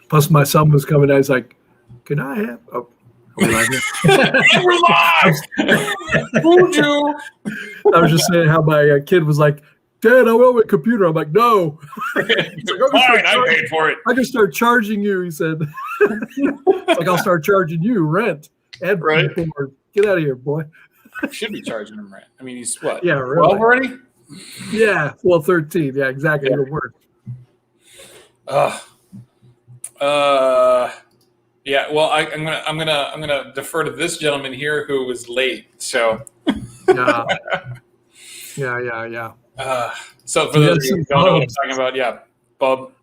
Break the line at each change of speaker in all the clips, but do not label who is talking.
Plus, my son was coming out. He's like, "Can I have?" Oh, we're live here.
And we're live. Fooled you.
I was just saying how my kid was like, "Dad, I want my computer." I'm like, "No."
Fine, I paid for it.
I can start charging you. He said, "It's like I'll start charging you rent and
Right.
board. Get out of here, boy."
Should be charging him rent. I mean, he's what?
Yeah,
12
really.
already?
Yeah, well, 13. Yeah, exactly.
Yeah.
Your word.
Yeah. Well, I'm gonna defer to this gentleman here who was late. So.
Yeah.
So for those of you who don't know what I'm talking about, yeah, Bob.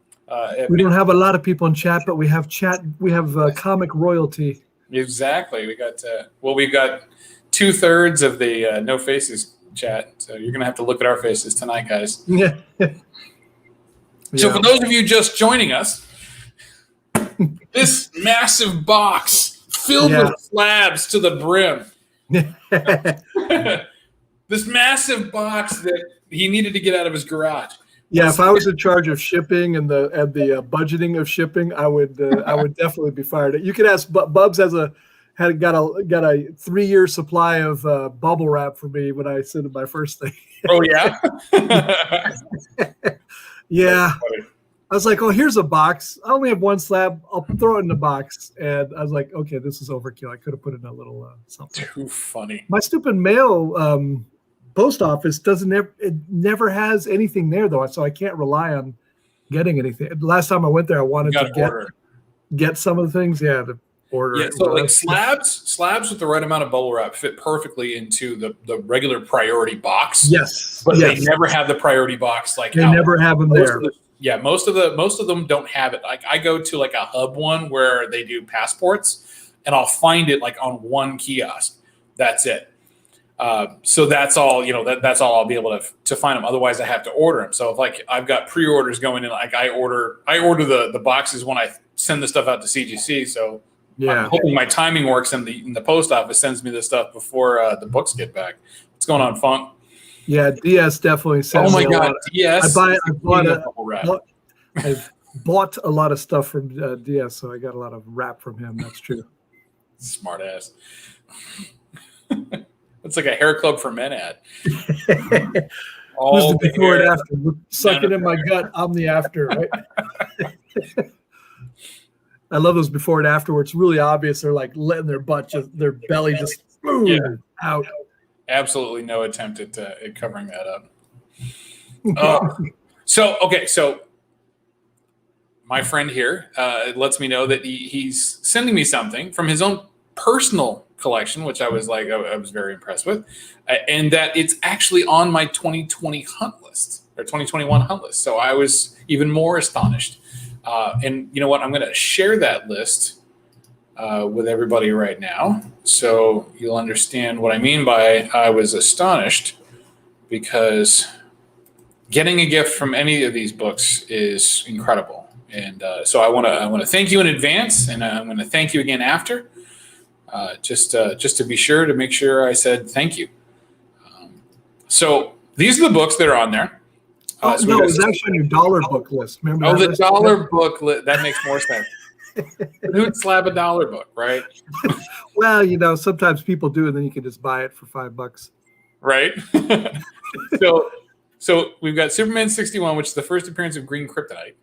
We don't have a lot of people in chat, but we have chat. We have comic royalty.
Exactly. We got we've got 2/3 of the No Faces chat, so you're gonna have to look at our faces tonight, guys.
Yeah.
So for those of you just joining us, this massive box filled with slabs to the brim. This massive box that he needed to get out of his garage.
Yeah, if I was in charge of shipping and the budgeting of shipping, I would definitely be fired. You could ask Bubs got a 3-year supply of bubble wrap for me when I sent him my first thing.
Oh yeah.
Yeah. I was like, "Oh, here's a box. I only have one slab. I'll throw it in the box." And I was like, "Okay, this is overkill. I could have put in a little something."
Too funny.
My stupid mail post office never has anything there though, so I can't rely on getting anything. Last time I went there, I wanted to get some of the things. Yeah, the order.
Yeah, so like slabs with the right amount of bubble wrap fit perfectly into the regular priority box.
Yes,
but they never have the priority box. Like
they never have them there.
Most of them don't have it. Like I go to like a hub one where they do passports, and I'll find it like on one kiosk. That's it. So that's all, that's all I'll be able to find them. Otherwise I have to order them. So if like I've got pre-orders going in, like I order the boxes when I send the stuff out to CGC. So I'm hoping my timing works and the post office sends me the stuff before the books get back. What's going on, Funk?
Yeah, DS definitely sends
me a lot. DS.
I've bought a lot of stuff from DS, so I got a lot of wrap from him. That's true.
Smart ass. It's like a hair club for men ad.
Who's the before and after? Suck it in my gut. I'm the after, right? I love those before and after where it's really obvious. They're like letting their belly just out.
Absolutely no attempt at covering that up. So my friend here lets me know that he's sending me something from his own personal collection, which I was very impressed with, and that it's actually on my 2020 hunt list or 2021 hunt list. So I was even more astonished. And you know what? I'm going to share that list with everybody right now, so you'll understand what I mean by I was astonished, because getting a gift from any of these books is incredible. And so I want to thank you in advance, and I'm going to thank you again after. Just to be sure to make sure I said thank you. So these are the books that are on there.
No, it was actually on your dollar book list. Remember?
Oh, the dollar book list. That makes more sense. Who'd slab a dollar book, right?
Well, sometimes people do, and then you can just buy it for $5.
Right. So we've got Superman 61, which is the first appearance of Green Kryptonite.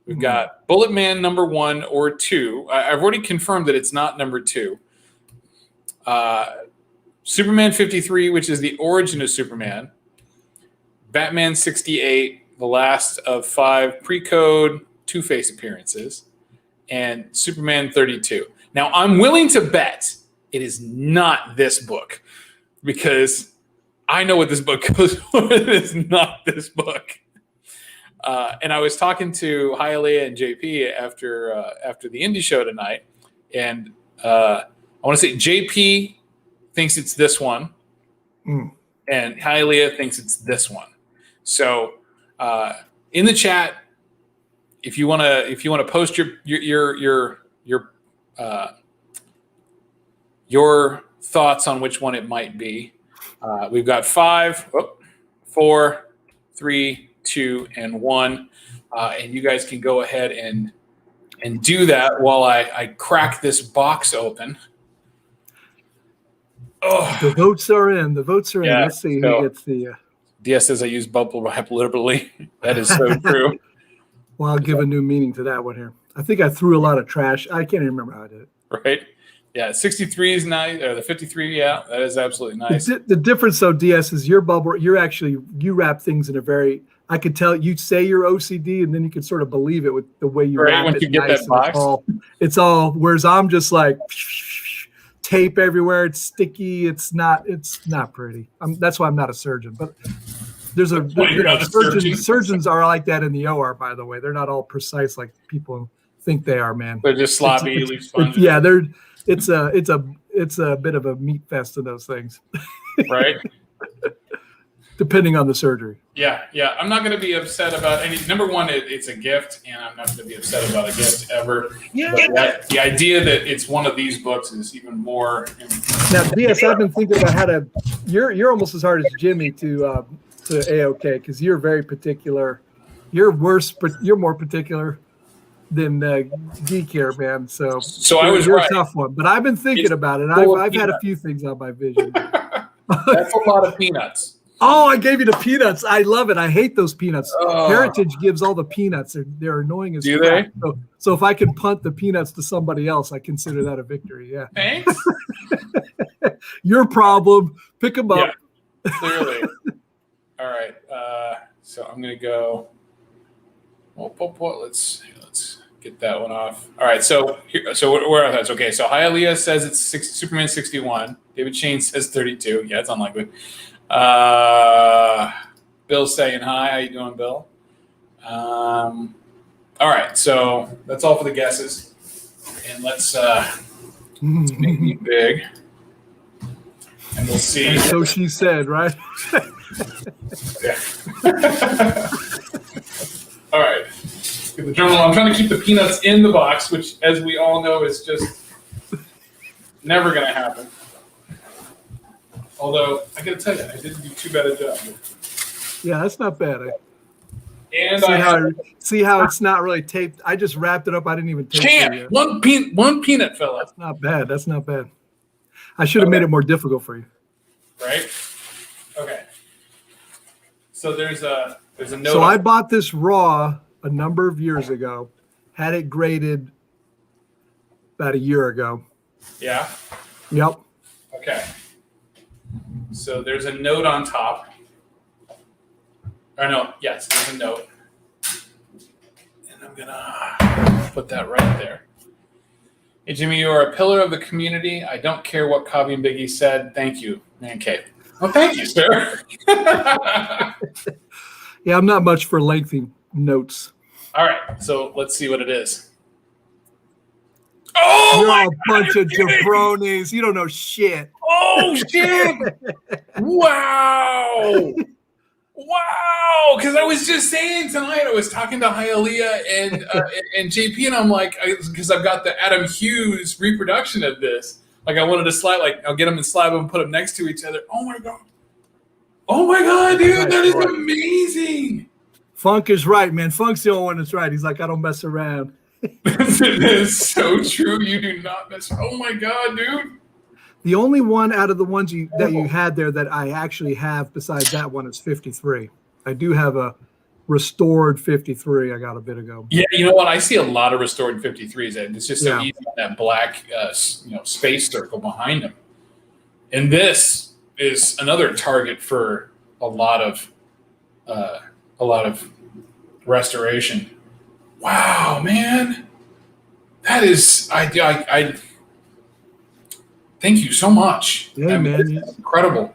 We've got Bullet Man number 1 or 2. I've already confirmed that it's not number 2. Superman 53, which is the origin of Superman. Batman 68, the last of 5 pre-code Two-Face appearances. And Superman 32. Now, I'm willing to bet it is not this book, because I know what this book goes for. It is not this book. And I was talking to Hialeah and JP after the indie show tonight, and I want to say JP thinks it's this one, and Hialeah thinks it's this one. So in the chat, if you want to post your thoughts on which one it might be, we've got 5, 4, 3, 2, and 1, and you guys can go ahead and and do that while I crack this box open. Oh,
the votes are in. The votes are in.
Yeah,
Let's see
so
who gets the.
DS says I use bubble wrap liberally. That is so true.
Well, I'll give a new meaning to that one here. I think I threw a lot of trash. I can't even remember how I did it.
Right? Yeah, 63 is nice, or the 53, yeah, that is absolutely nice.
The difference, though, DS, is your bubble. You wrap things in a very. I could tell you say you're OCD, and then you can sort of believe it with the way you wrap
when
it.
You get
nice
that box.
It's all. Whereas I'm just like tape everywhere. It's sticky. It's not pretty. That's why I'm not a surgeon. But there's surgeons are like that in the OR. By the way, they're not all precise like people think they are. Man,
they're just sloppy.
Yeah, It's a bit of a meat fest in those things.
Right.
Depending on the surgery.
Yeah. I'm not going to be upset about any. Number one, it's a gift, and I'm not going to be upset about a gift ever. Yeah. But the idea that it's one of these books is even more.
Now, DS, I've been thinking about how to. You're almost as hard as Jimmy to AOK because you're very particular. You're more particular than Geek here, man. So you're
right.
A tough one, but I've been thinking about it. I've had a few things on my vision.
That's a lot of peanuts.
Oh, I gave you the peanuts. I love it. I hate those peanuts. Heritage gives all the peanuts. They're annoying as crap. So if I can punt the peanuts to somebody else, I consider that a victory. Yeah.
Thanks.
Your problem. Pick them up.
Yeah, clearly. All right. So I'm gonna go. Let's get that one off. All right. So where are those? Okay. So Hialeah says it's Superman 61. David Shane says 32. Yeah, it's unlikely. Bill's saying hi. How you doing, Bill? All right. So that's all for the guesses, and let's make it big, and we'll see.
And so she said, right?
Yeah. All right. Get the journal. I'm trying to keep the peanuts in the box, which, as we all know, is just never going to happen. Although, I got to tell you, I didn't do too bad a job.
Yeah, that's not bad.
And
see how it's not really taped. I just wrapped it up. I didn't even tape it yet.
One peanut fell out.
That's not bad. I should have made it more difficult for you.
Right? Okay. So there's a note.
So I bought this raw a number of years ago, had it graded about a year ago.
Yeah?
Yep.
Okay. So there's a note on top. Or no, yes, there's a note. And I'm going to put that right there. Hey, Jimmy, you are a pillar of the community. I don't care what Cobby and Biggie said. Thank you, ManCave. Well, thank you, sir.
Yeah, I'm not much for lengthy notes.
All right, so let's see what it is. Oh,
you're a bunch of jabronis. You don't know shit.
Oh, shit. Wow. Wow. Because I was just saying tonight, I was talking to Hialeah and JP, and I'm like, because I've got the Adam Hughes reproduction of this. Like, I wanted to I'll get them and slab them and put them next to each other. Oh, my God. Oh, my God, dude. That is amazing.
Funk is right, man. Funk's the only one that's right. He's like, I don't mess around.
It is so true. You do not mess. Oh my God, dude.
The only one out of the ones that you had there that I actually have besides that one is 53. I do have a restored 53 I got a bit ago.
Yeah, you know what? I see a lot of restored 53s. And it's just so easy on that black space circle behind them. And this is another target for a lot of restoration. Wow, man, that is I thank you so much.
Yeah, man,
it's incredible.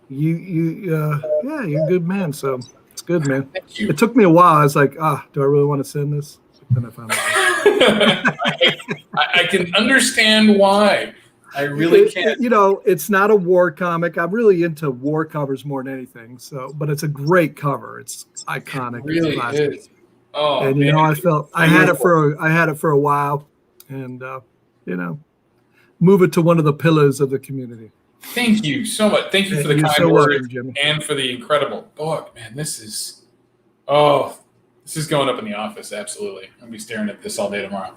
You're a good man. So it's good, man.
Thank you.
It took me a while. I was like, do I really want to send this? Then I found out.
I can understand why. I really can't.
It's not a war comic. I'm really into war covers more than anything. So, but it's a great cover. It's iconic.
It really is. Oh,
and man. I had it for a while, and move it to one of the pillars of the community.
Thank you so much. Thank you for the kind words and for the incredible book, man. This is This is going up in the office. Absolutely. I'll be staring at this all day tomorrow.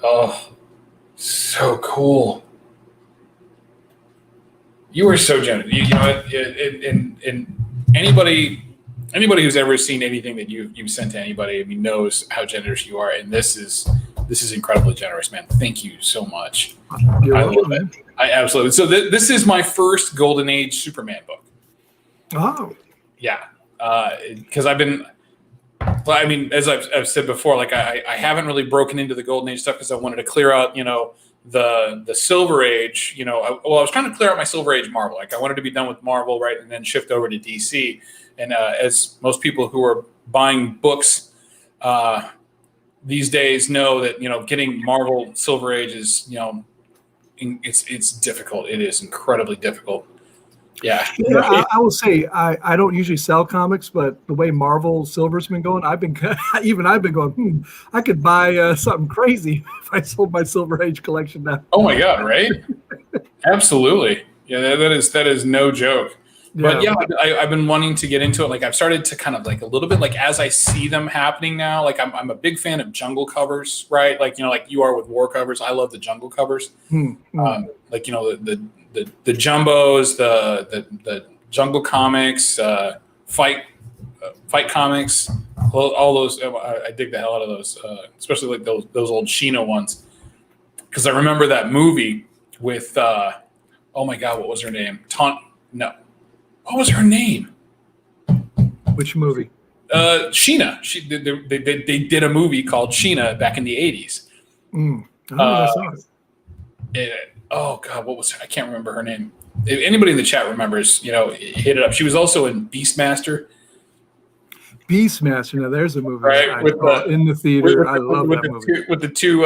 Oh, so cool. You are so generous. You know, and anybody who's ever seen anything that you've sent to anybody, I mean, knows how generous you are. And this is incredibly generous, man. Thank you so much. I love it. I absolutely. So this is my first Golden Age Superman book.
Oh,
yeah. Because I've been, well, I mean, as I've said before, like I haven't really broken into the Golden Age stuff because I wanted to clear out, you know, the Silver Age. You know, I was trying to clear out my Silver Age Marvel. Like I wanted to be done with Marvel, right, and then shift over to DC. And as most people who are buying books these days know, that, you know, getting Marvel Silver Age is, you know, it's difficult. It is incredibly difficult. Yeah.
I will say I don't usually sell comics, but the way Marvel Silver's been going, I've been going, I could buy something crazy if I sold my Silver Age collection now.
Oh my God, right? Absolutely. Yeah, that is no joke. But yeah, I've been wanting to get into it. Like I've started to kind of like a little bit like as I see them happening now. Like I'm a big fan of jungle covers, right? Like, you know, like you are with war covers. I love the jungle covers. Like, you know, the jumbos, the jungle comics, fight comics, all those. I dig the hell out of those, especially like those old Sheena ones. Because I remember that movie with oh my God, what was her name? What was her name?
Which movie?
Sheena. They did a movie called Sheena back in the 80s. Oh God, what was her? I can't remember her name. If anybody in the chat remembers, you know, hit it up. She was also in Beastmaster.
Now there's a movie,
right?
In the theater. I love that movie.
With the two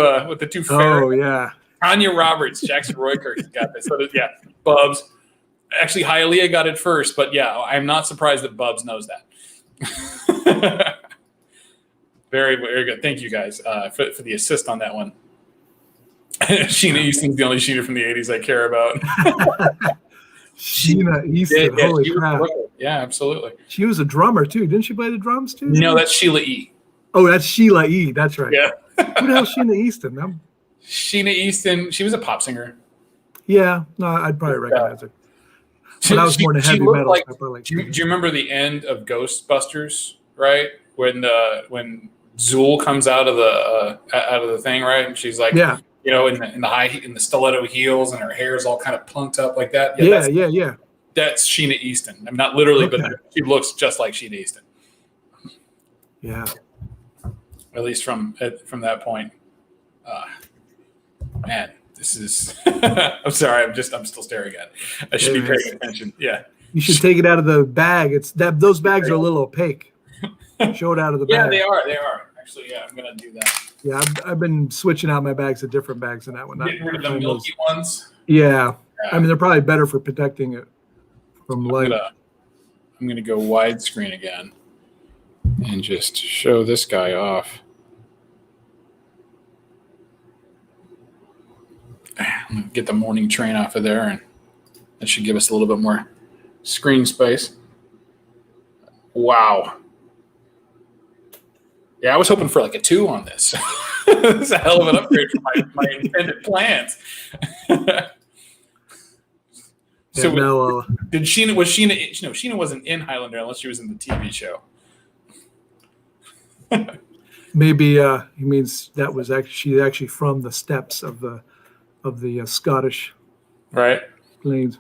Oh yeah.
Tanya Roberts, Jackson Roykirk got this. So yeah, Bubs. Actually, Hialeah got it first, but yeah, I'm not surprised that Bubs knows that. Very, very good. Thank you guys for the assist on that one. Sheena Easton's the only Sheena from the 80s I care about.
Sheena Easton, holy crap.
Yeah, absolutely.
She was a drummer too. Didn't she play the drums too?
No, that's Sheila E.
Oh, that's Sheila E. That's right.
Yeah.
Who the hell's Sheena Easton?
Sheena Easton, she was a pop singer.
Yeah, no, I'd probably recognize her. But I was more into heavy metal.
Like, do you remember the end of Ghostbusters, right? When Zool comes out of the thing, right? And she's like,
yeah,
you know, in the stiletto heels, and her hair is all kind of plunked up like that.
Yeah.
That's Sheena Easton. I'm not literally, but she looks just like Sheena Easton.
Yeah.
At least from that point. Man, this is. I'm sorry. I'm still staring at it. I should be paying attention. Yeah.
You should take it out of the bag. It's that those bags are a little opaque. Show it out of the bag.
Yeah, they are. Actually, yeah, I'm gonna do that.
Yeah, I've been switching out my bags to different bags than that one.
Getting rid of the milky ones.
Yeah. I mean, they're probably better for protecting it from light.
I'm gonna go widescreen again and just show this guy off. I'm gonna get the morning train off of there, and that should give us a little bit more screen space. Wow. Yeah, I was hoping for like a 2 on this. It's a hell of an upgrade from my intended plans. So did Sheena? Was Sheena? No, Sheena wasn't in Highlander unless she was in the TV show.
Maybe he means that was actually from the steppes of the Scottish plains.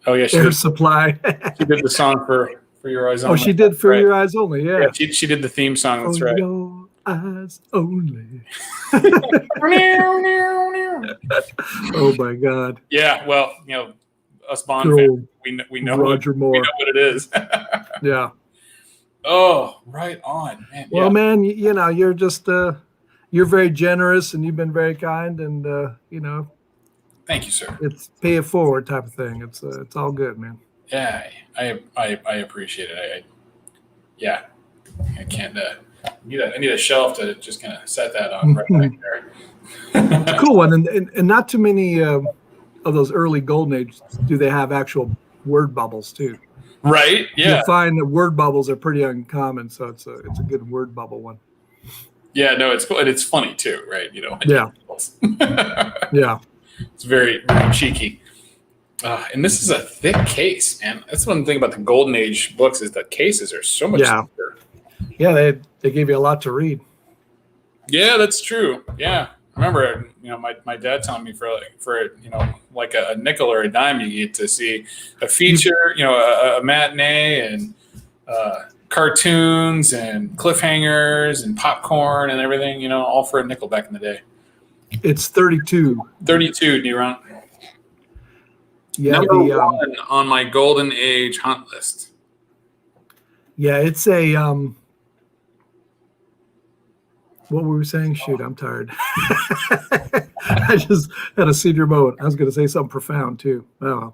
Oh yeah,
Air Supply.
She did the song for Your Eyes Only.
Oh, she did For Your Eyes Only. Yeah,
she did the theme song. That's right.
Your eyes only. Oh my God.
Yeah, well, you know, us Bond fans, we know
Roger Moore.
We know what it is.
Yeah.
Oh, right on, man.
Well, man, you know, you're just you're very generous, and you've been very kind, and you know.
Thank you, sir.
It's pay it forward type of thing. It's all good, man.
Yeah, I appreciate it. I can't. I need a shelf to just kind of set that on right back there.
It's a cool one, and not too many of those early Golden Age do they have actual word bubbles too.
Right? Yeah.
You'll find that word bubbles are pretty uncommon, so it's a good word bubble one.
Yeah, no, it's cool. And it's funny too, right? You know.
Yeah. Yeah.
It's very, very cheeky. And this is a thick case, man. That's one thing about the Golden Age books is the cases are so much thicker.
Yeah, they gave you a lot to read.
Yeah, that's true. Yeah. I remember, my dad telling me for like a nickel or a dime, you get to see a feature, a matinee and cartoons and cliffhangers and popcorn and everything, all for a nickel back in the day.
It's 32.
32, D-Ron.
Yeah,
Number one on my Golden Age hunt list.
Yeah, it's a what were we saying? Shoot, I'm tired. I just had a senior moment. I was going to say something profound too. Oh,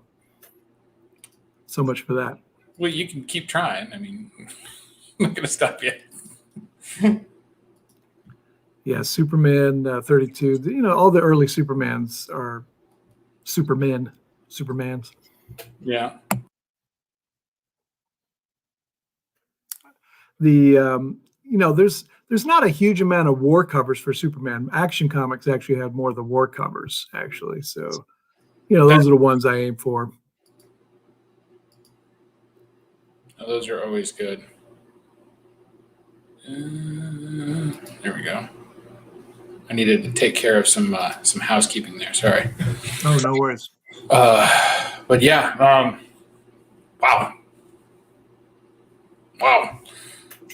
so much for that.
Well, you can keep trying. I mean, I'm not going to stop you.
Yeah, Superman 32. All the early Supermans are Supermans.
Yeah.
There's not a huge amount of war covers for Superman. Action Comics actually have more of the war covers, actually. So, those are the ones I aim for.
Those are always good. There we go. I needed to take care of some housekeeping there. Sorry.
Oh, no worries.
But yeah. Wow.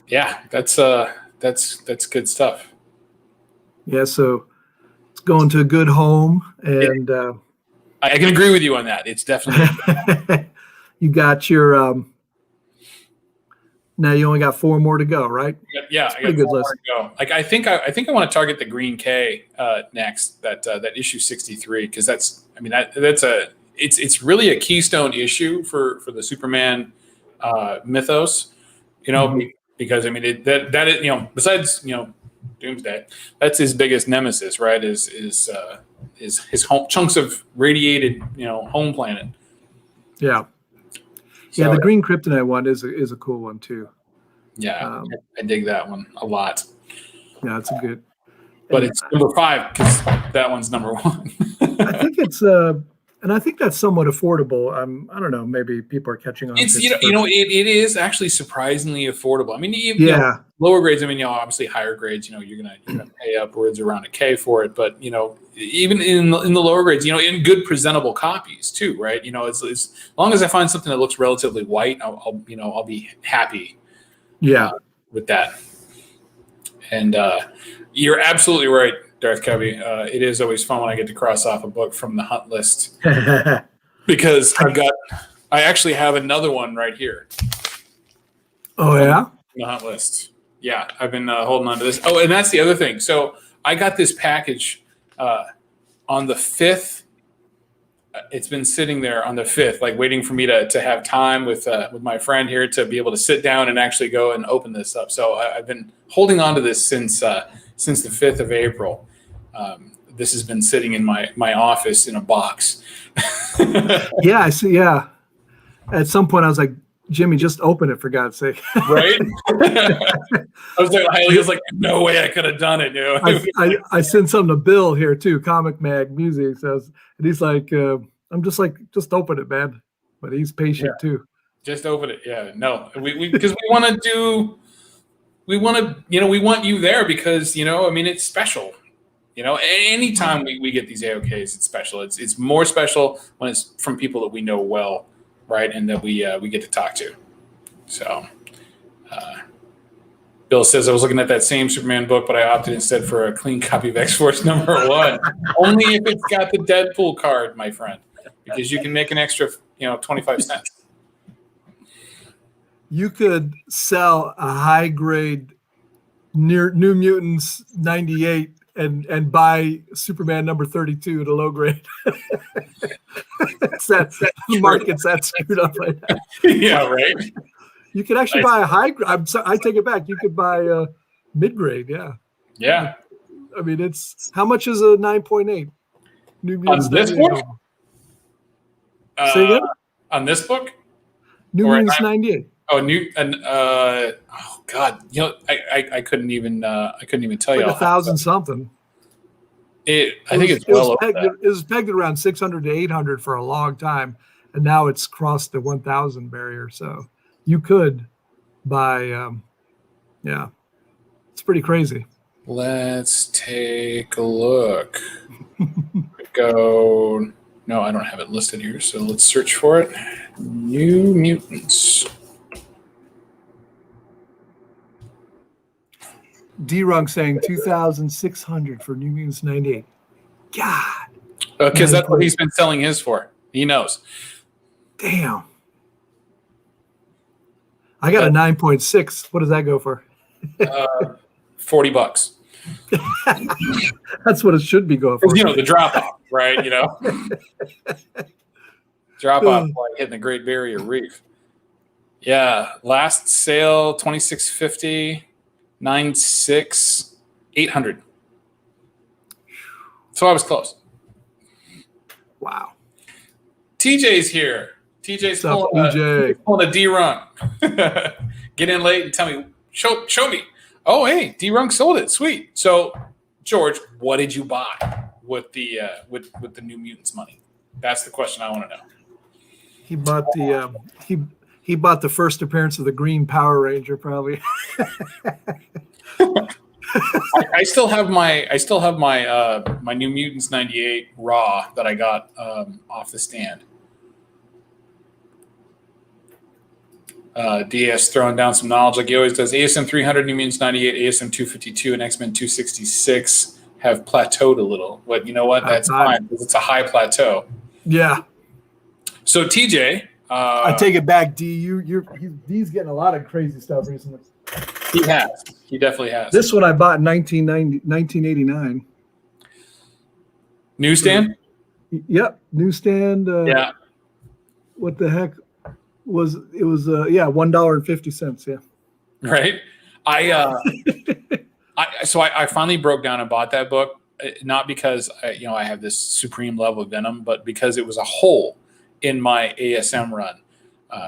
Yeah, that's good stuff.
Yeah, so it's going to a good home, and
I can agree with you on that. It's definitely.
You got your. Now you only got 4 more to go, right?
Yeah, I got 4 more to go. Like I think I want to target the Green K next. That issue 63 because it's really a keystone issue for the Superman mythos. Because that besides Doomsday, that's his biggest nemesis, right? Is his home chunks of radiated home planet.
Yeah.
So,
the Green Kryptonite one is a cool one too.
Yeah, I dig that one a lot.
Yeah, it's a good.
But it's number 5 because that one's number 1.
I think it's and I think that's somewhat affordable. I don't know. Maybe people are catching on.
It's it is actually surprisingly affordable. I mean, lower grades. I mean, obviously higher grades. You're gonna pay upwards around $1,000 for it. But even in the lower grades, in good presentable copies too, right? As long as I find something that looks relatively white, I'll be happy.
Yeah,
with that. And you're absolutely right, Darth Cubby. It is always fun when I get to cross off a book from the hunt list because I actually have another one right here.
Oh yeah,
the hunt list. Yeah, I've been holding on to this. Oh, and that's the other thing. So I got this package on the 5th. It's been sitting there on the 5th, like waiting for me to have time with my friend here to be able to sit down and actually go and open this up. So I've been holding on to this since the 5th of April. This has been sitting in my office in a box.
Yeah, I see. Yeah. At some point I was like, Jimmy, just open it for God's sake.
Right? I was like, no way I could have done it.
I sent something to Bill here too, Comic Mag Music says, and he's like, I'm just like, just open it, man. But he's patient too.
Just open it. Yeah, no, because we want you there because, it's special. Anytime we get these AOKs, it's special. It's more special when it's from people that we know well. Right, and that we get to talk to. So, Bill says I was looking at that same Superman book, but I opted instead for a clean copy of X-Force number 1, only if it's got the Deadpool card, my friend, because you can make an extra, 25 cents. You
could sell a high grade New Mutants 98 and buy Superman number 32 at a low grade. The market's that screwed up right now.
Yeah, right.
You could actually buy a high grade. I take it back. You could buy a mid grade. Yeah.
Yeah.
I mean, it's how much is a 9.8? New Mutants
on this book?
Say again?
On this book?
New Mutants 98.
Oh, oh God, I couldn't even tell you.
Like 1,000 something.
I think it's well over that.
It was pegged at around 600 to 800 for a long time, and now it's crossed the 1,000 barrier. So you could buy, it's pretty crazy.
Let's take a look. No, I don't have it listed here, so let's search for it. New Mutants.
D-Runk saying 2,600 for New Mutants 98. God.
Because that's what he's been selling his for. He knows.
Damn. I got a 9.6. What does that go for?
$40.
That's what it should be going for.
The drop off, right? Drop off like hitting the Great Barrier Reef. Yeah, last sale $2,650, 9.6, 800. So I was close.
Wow.
TJ's here. TJ's pulling a D-Runk. Get in late and tell me. Show me. Oh, hey, D-Runk sold it. Sweet. So, George, what did you buy with the with the New Mutants money? That's the question I want to know.
He bought the he bought the first appearance of the Green Power Ranger, probably.
I still have my my New Mutants 98 raw that I got off the stand. DS throwing down some knowledge like he always does. ASM 300, New Mutants 98, ASM 252, and X-Men 266 have plateaued a little. But you know what? That's fine because it's a high plateau.
Yeah.
So TJ,
I take it back. D's getting a lot of crazy stuff recently.
He has. He definitely has.
This one I bought in 1989.
Newsstand?
Yep. Newsstand.
Yeah.
What the heck? It was $1.50, yeah.
Right. I finally broke down and bought that book, not because I have this supreme level of Venom, but because it was a hole in my ASM run.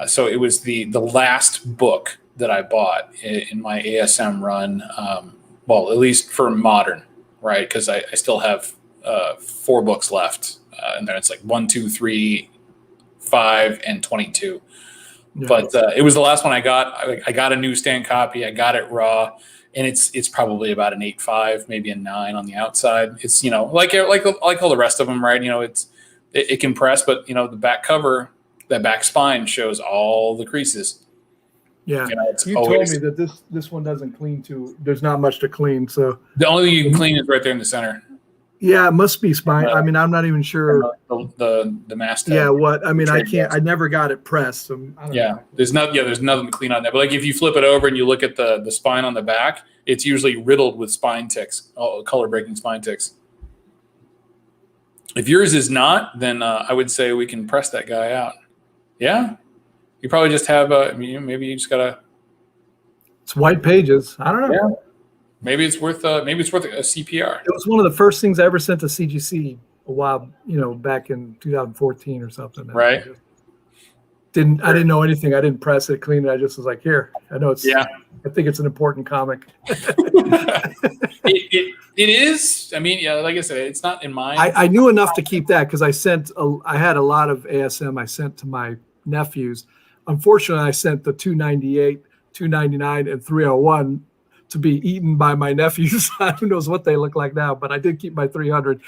So it was the last book that I bought in my ASM run. Well, at least for modern, right? Because I still have 4 books left, and then it's like 1, 2, 3, 5, and 22. Yeah. But it was the last one I got. I got a newsstand copy. I got it raw, and it's probably about an 8.5, maybe a 9 on the outside. It's like all the rest of them, right? It can press, but the back cover, that back spine shows all the creases.
Yeah, you told me that this one doesn't clean too. There's not much to clean, so
the only thing you can clean is right there in the center.
Yeah, it must be spine. I mean, I'm not even sure
the masthead.
Yeah, what I mean, I can't. I never got it pressed. So I don't know.
There's nothing to clean on that. But like if you flip it over and you look at the spine on the back, it's usually riddled with spine ticks, color breaking spine ticks. If yours is not, then I would say we can press that guy out. Yeah, you probably just have maybe you just gotta.
It's white pages. I don't know.
Yeah. Maybe it's worth a CPR.
It was one of the first things I ever sent to CGC a while, back in 2014 or something.
Right.
I didn't know anything. I didn't press it, clean it. I just was like, here. I know it's. Yeah. I think it's an important comic.
It is. I mean, like I said, it's not in mine.
I knew enough to keep that because I had a lot of ASM I sent to my nephews. Unfortunately, I sent the 298, 299, and 301 to be eaten by my nephews. Who knows what they look like now, but I did keep my 300.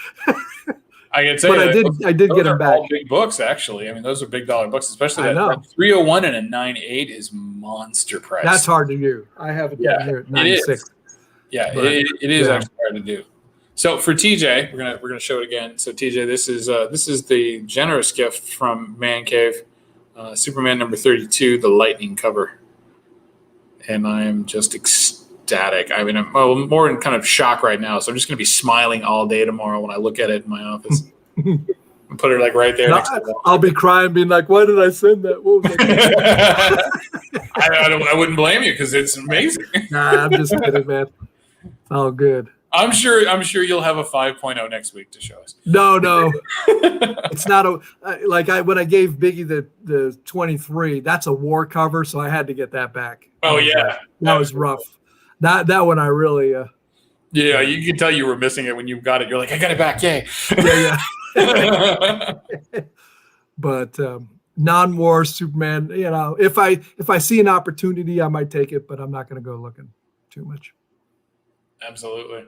I can tell you,
I did get them back.
All big books, actually. I mean, those are big dollar books, especially that 301 and a 98 is monster price.
That's hard to do. I have it down here at 96.
Yeah, it is actually hard to do. So for TJ, we're gonna show it again. So TJ, this is the generous gift from ManCave, Superman number 32, the Lightning cover, and I am just ecstatic. I mean, I'm more in kind of shock right now, so I'm just going to be smiling all day tomorrow when I look at it in my office. And put it like right there next to me.
I'll be crying, being like, "Why did I send that?" What was
I wouldn't blame you because it's amazing.
Nah, I'm just kidding, man. It's all good.
I'm sure you'll have a 5.0 next week to show us.
No, it's not when I gave Biggie the 23. That's a war cover, so I had to get that back. That was rough. That one I really.
Yeah, you can tell you were missing it when you got it. You're like, I got it back, yay!
Yeah. But non-war Superman, if I see an opportunity, I might take it, but I'm not going to go looking too much.
Absolutely.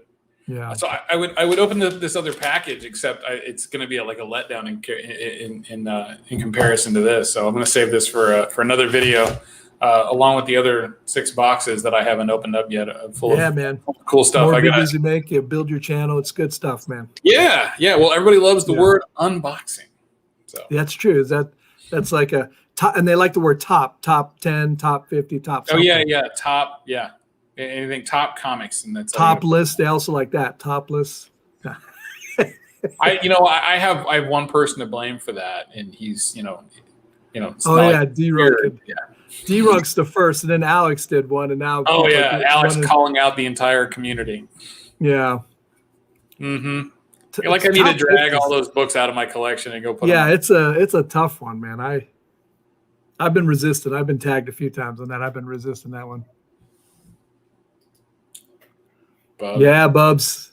Yeah.
So I would open this other package, except it's going to be like a letdown in comparison to this. So I'm going to save this for another video, along with the other 6 boxes that I haven't opened up yet, full of cool stuff.
More videos you make, you build your channel. It's good stuff, man.
Yeah. Well, everybody loves the word unboxing. So
that's true. That's like a top, and they like the word top 10, top 50, top. Something.
Top. Yeah. Anything top comics, and that's
top list. They also like that top list.
I have one person to blame for that, and he's
D-Rug. Yeah, D-Rug's the first, and then Alex did one, and now
Alex calling out the entire community.
Yeah.
Mm-hmm. I need to drag all those books out of my collection and go put them on.
It's a tough one, man. I've been resistant. I've been tagged a few times on that. I've been resisting that one. Bub. Yeah, Bubs.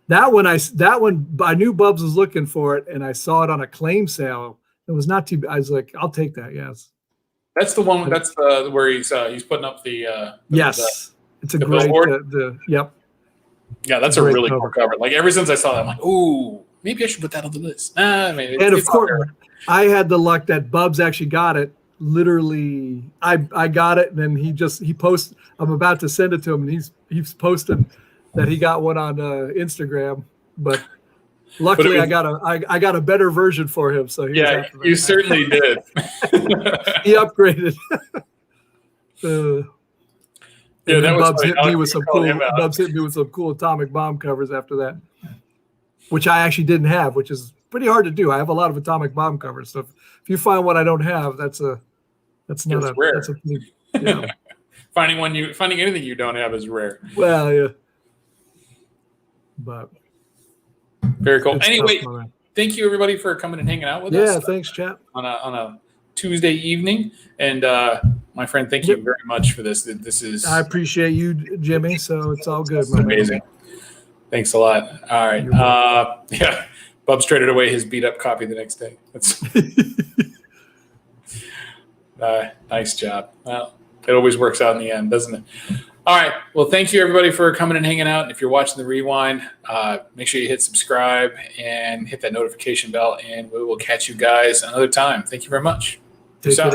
That one I knew Bubs was looking for it, and I saw it on a claim sale. It was not too. I was like, I'll take that. Yes.
That's the one. That's where he's putting up the.
Yes, it's a great. Yep.
Yeah, that's a really cool cover. Like ever since I saw that, I'm like, ooh, maybe I should put that on the list. And
of course, I had the luck that Bubs actually got it. Literally, I got it, and then he posted. I'm about to send it to him, and he's posted that he got one on Instagram, but luckily I got a better version for him. So
you certainly did.
He upgraded.
That was
Bubs hit me with some cool. Bubs hit me with some cool atomic bomb covers after that, which I actually didn't have, which is pretty hard to do. I have a lot of atomic bomb covers, so if you find one I don't have, that's rare. That's a
finding anything you don't have is rare.
Well, yeah. But
very cool. Anyway, thank you everybody for coming and hanging out with us.
Yeah, thanks, chat.
On a Tuesday evening, and my friend, thank you very much for this. This is. I
appreciate you, Jimmy. So it's all good.
Amazing. Thanks a lot. All right. Bubs traded away his beat up copy the next day. That's nice job. Well, it always works out in the end, doesn't it? All right. Well, thank you, everybody, for coming and hanging out. And if you're watching the rewind, make sure you hit subscribe and hit that notification bell, and we will catch you guys another time. Thank you very much. Peace out.